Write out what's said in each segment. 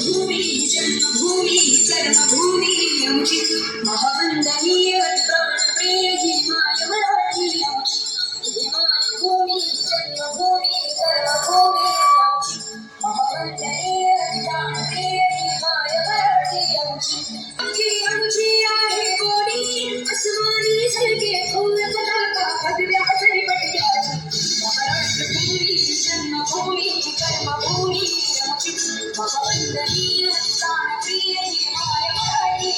भूमी जन्मभूमी कर्मभूमी आमची महावंदनीय प्राणप्रिय ही माय मराठी आमची ही मायभूमी जन्मभूमी कर्मभूमी आमची महावंदनीय प्राणप्रिय ही माय मराठी आमची आमची आहे कोणी आसमानी झळके फुल पताका भगव्या झळपट्ट्याची महाराष्ट्रभूमी जन्मभूमी कर्मभूमी आमची महावंदनीय प्राणप्रिय ही माय मराठी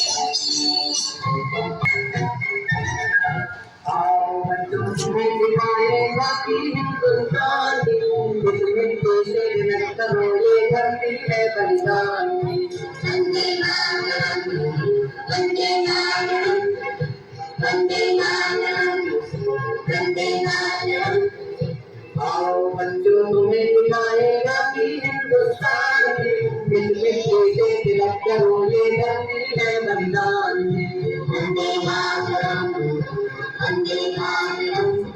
आमची आएगा कि हिंदुस्तान दुश्मन को शेर करो ये धरती है बलिदान वंदे मातरम वंदे मातरम वंदे मातरम वंदे मातरम आओ बच्चों तुम्हें दिखाएगा कि हिंदुस्तान दुश्मन को शेर करो ये धरती है बलिदान वंदे मातरम वंदे मातरम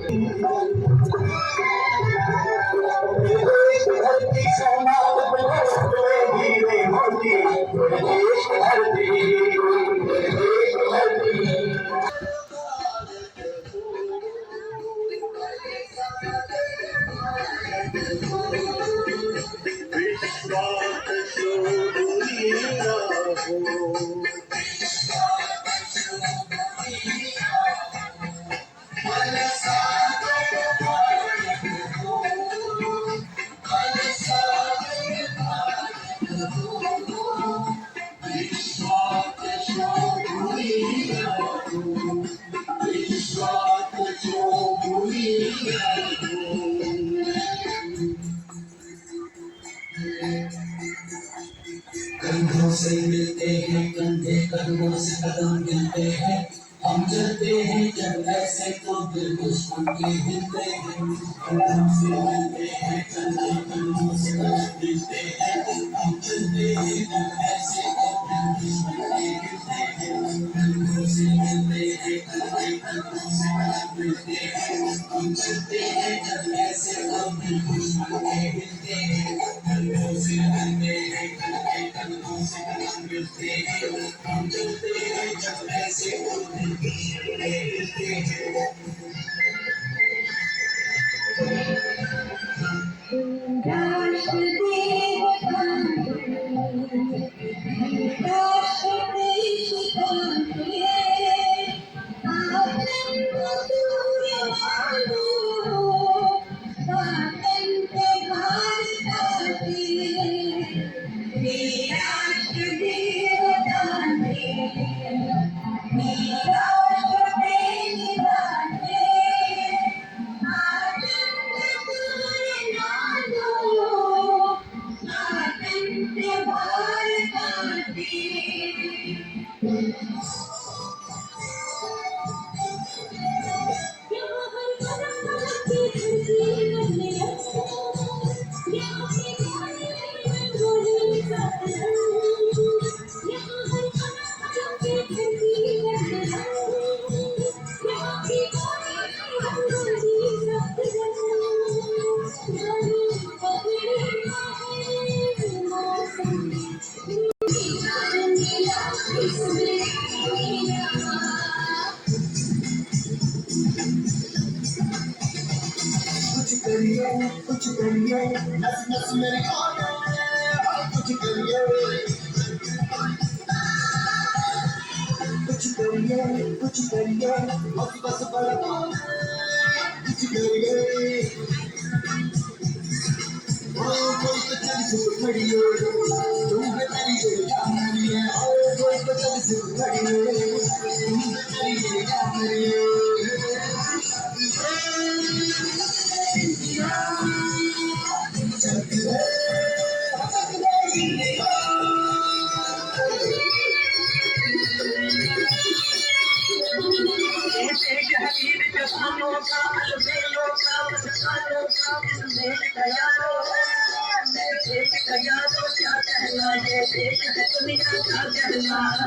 कंधों से मिलते हैं कंधे कदमों से कदम मिलते हैं हम चलते हैं जब ऐसे तो दिल दुश्मन के हिलते हैं कंधों से मिलते हैं कंधे कदमों से कदम मिलते हैं हम चलते हैं जब ऐसे तो दिल दुश्मन के हिलते हैं कंधों से मिलते हैं कंधे कदमों से कदम मिलते हैं हम चलते हैं जब ऐसे तो दिल दुश्मन के हिलते हैं कंधों से मिलते हैं कंधे कदमों से कदम मिलते हैं हम चलते हैं जब ऐसे तो दिल दुश्मन के हिलते हैं कुछ करिए नस नस मेरे कुछ करिए कुछ करिए बस बस कुछ करिए ओ कोई तो चल से खड़ी हो तुम पे मेरी ये जान है ओ कोई तो चल से खड़ी हो तुम पे मेरी ये जान है क्या कहना